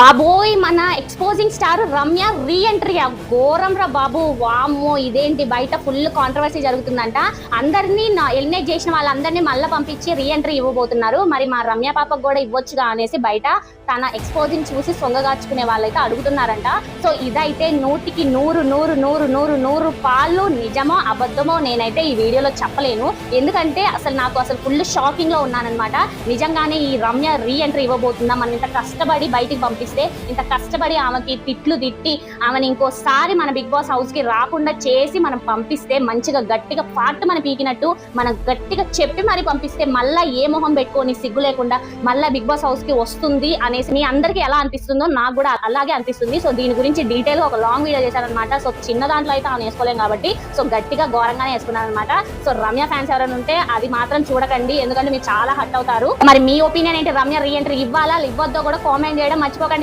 బాబోయ్ మన exposing star Ramya re entry ఘోరం రా బాబు. వామ్మో ఇదేంటి బయట ఫుల్ కాంట్రవర్సీ జరుగుతుందంట. అందరినీ ఎలిమినేట్ చేసిన వాళ్ళందరినీ మళ్ళీ పంపించి రీ ఎంట్రీ ఇవ్వబోతున్నారు. మరి మా రమ్య పాపకు కూడా ఇవ్వచ్చుగా అనేసి బయట తన ఎక్స్పోజింగ్ చూసి సొంగగాచుకునే వాళ్ళైతే అడుగుతున్నారంట. సో ఇదైతే 100కి 100 పాళ్ళు నిజమో అబద్ధమో నేనైతే ఈ వీడియోలో చెప్పలేను. ఎందుకంటే నాకు ఫుల్ షాకింగ్ లో ఉన్నానన్నమాట. నిజంగానే ఈ రమ్య రీ ఎంట్రీ ఇవ్వబోతుందా? మనం ఇంత కష్టపడి బయటికి పంపిస్తే, ఇంత కష్టపడి ఆమెకి తిట్లు తిట్టి ఆమెను ఇంకోసారి మన బిగ్ బాస్ హౌస్ కి రాకుండా చేసి మనం పంపిస్తే, మంచిగా గట్టిగా పార్ట్ మనం పీకినట్టు మనం గట్టిగా చెప్పి మరి పంపిస్తే మళ్ళా ఏ మొహం పెట్టుకొని సిగ్గు లేకుండా మళ్ళీ బిగ్ బాస్ హౌస్ కి వస్తుంది అనేసి మీ అందరికీ ఎలా అనిపిస్తుందో నాకు కూడా అలాగే అనిపిస్తుంది. సో దీని గురించి డీటెయిల్ గా ఒక లాంగ్ వీడియో చేశారనమాట. సో చిన్న దాంట్లో అయితే ఆమె వేసుకోలేం కాబట్టి సో గట్టిగా ఘోరంగానే వేసుకున్నాను అనమాట. సో రమ్య ఫ్యాన్స్ ఎవరైనా ఉంటే అది మాత్రం చూడకండి, ఎందుకంటే మీరు చాలా హర్ట్ అవుతారు. మరి మీ ఒపీనియన్ ఏంటి? రమ్య రీ ఎంట్రీ ఇవ్వాలా ఇవ్వద్దో కూడా కామెంట్ చేయడం మర్చిపోకండి.